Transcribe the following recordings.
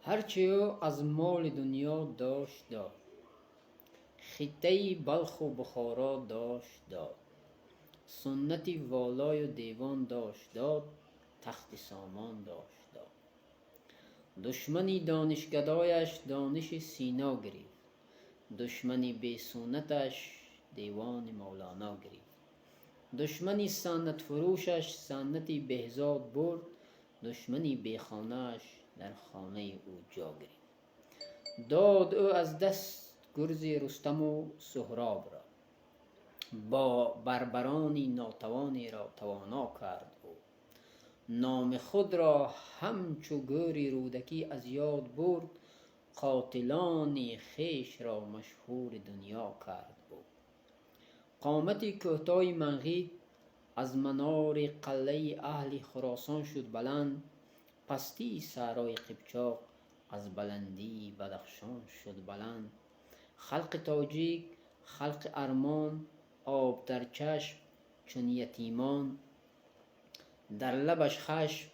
هرچه او از مال دنیا داشت داد، خطه بلخ و بخارا داشت داد، سنتی والای و دیوان داشت داد، تخت سامان داشت داد. دشمنی دانشگدایش دانش سینا گرفت، دشمنی بی سنتش دیوان مولانا گرفت. دشمنی سنت فروشش سنتی بهزاد برد، دشمنی بی خانهش در خانه او جا گرفت. داد او از دست گرز رستم و سهراب را، با بربرانی ناتوانی را توانا کرد او. نام خود را همچو گوری رودکی از یاد برد، قاتلان خویش را مشهور دنیا کرد او. قامتی کوتاه منقید از منار قلعه اهل خراسان شد بلند، پستی صحرای قیپچاق از بلندی بدخشان شد بلند. خلق تاجیک خلق ارمان، آب در چشم چون یتیمان، در لبش خشم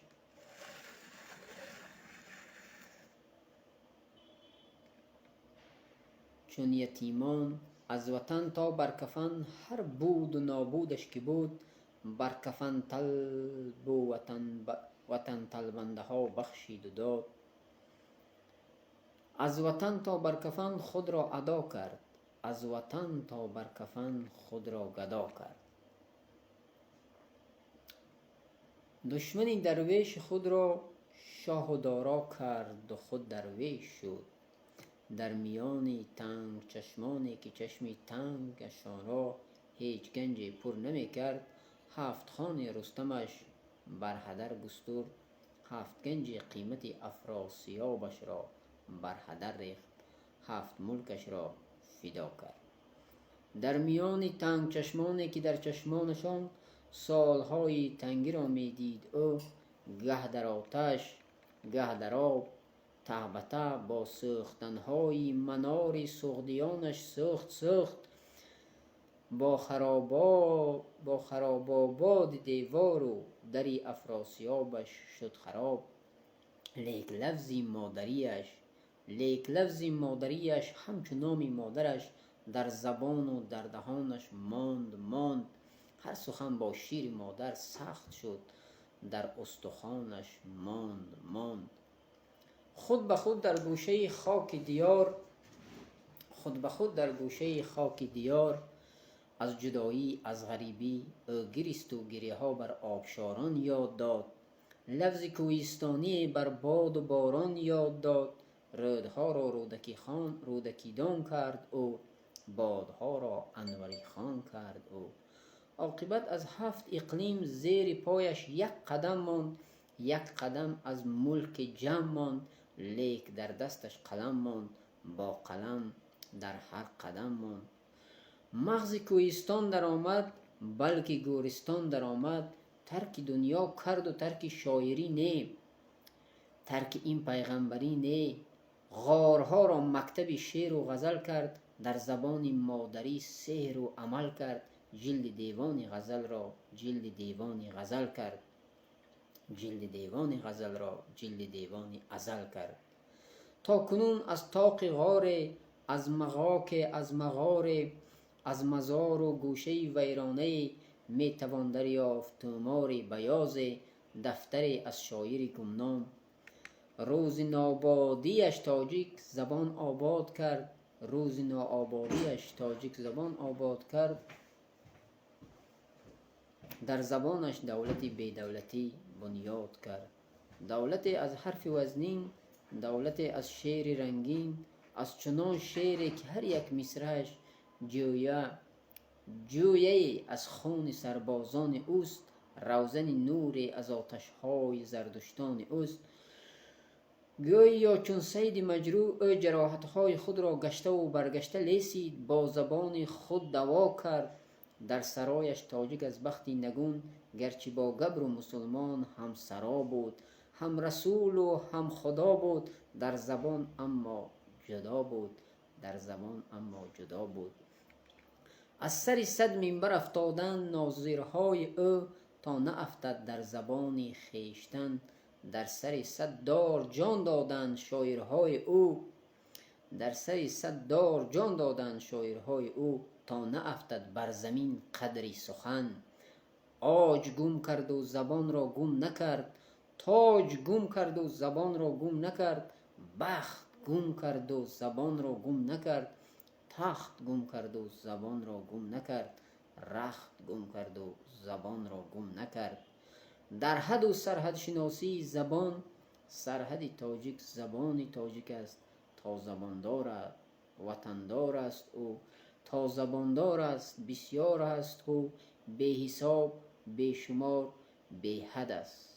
چون یتیمان. از وطن تا برکفن هر بود و نابودش که بود، برکفن طلب و وطن طلبنده ها بخشید و داد. از وطن تا برکفن خود را ادا کرد، از وطن تا برکفن خود را گدا کرد. دشمنی درویش خود را شاه و دارا کرد و خود درویش شد. در میان تنگ چشمانی که چشمی تنگشان را هیچ گنجی پر نمی کرد، 7 خان رستمش بر هدر بسترد. 7 گنج قیمت افراسیابش را بر هدر ریخت، 7 ملکش را فدا کرد. در میان تنگ چشمانی که در چشمانشان سالهای تنگی را می دید او، گه در آتش گه در آب ته به ته با سوختنهای منار سغدیانش سوخت. با خراباباد دیوار و دری افراسیابش شد خراب. لیک لفظی مادریش همچون نام مادرش در زبان و در دهانش ماند. هر سخن با شیر مادر سخت شد، در استخوانش ماند. خود به خود در گوشه خاک دیار از جدایی از غریبی او گریست و گریه ها بر آبشاران یاد داد. لفظ کوهستانی بر باد و باران یاد داد. رودها را رودکی دان کرد او، بادها را انوری خان کرد او. عاقبت از 7 اقلیم زیر پایش 1 قدم ماند، 1 قدم از ملک جم ماند. لیک در دستش قلم ماند، با قلم در هر قدم ماند. مغز کوهستان در آمد بلکه گورستان در آمد. ترک دنیا کرد و ترک شاعری نه، ترک این پیغمبری نه. غارها را مکتب شعر و غزل کرد، در زبان مادری سحر و عمل کرد. جلد دیوان غزل را جلد دیوان ازل کرد. تا کنون از طاق غار، از مغار، از مزار و گوشه ویرانه می توان دریافت طومار بیاض دفتر از شاعر گمنام. روز نابادیش تاجیک زبان آباد کرد، در زبانش دولتی بی دولتی بنیاد کرد. دولت از حرف وزنین، دولت از شعر رنگین، از چنان شعری که هر یک مصرعش جویه از خون سربازان اوست. روزن نوری از آتشهای زردشتان اوست. گویا چون صید مجروح او جراحتهای خود را گشته و برگشته لیسید، با زبان خود دوا کرد. در سرایش تاجیک از بختی نگون، گرچه با گبر و مسلمان هم سرا بود. هم رسول و هم خدا بود، در زبان اما جدا بود. از سر 100 منبر افتادن ناظرهای او، تا نه افتد در زبان خویشتن در سر 100 دار جان دادند شاعرهای او، در سر 100 دار جان دادند شاعرهای او، تا نافتد بر زمین قدری سخن. عاج گم کرد و زبان را گم نکرد، تاج گم کرد و زبان را گم نکرد، بخت گم کرد و زبان را گم نکرد، تخت گم کرد و زبان را گم نکرد، رخت گم کرد و زبان را گم نکرد. در حد و سرحد شناسی زبان، سرحد تاجیک زبان تاجیک است. تا زباندار وطندار است او، تا زباندار است بسیار است او، بی حساب بی شمار بی حد است.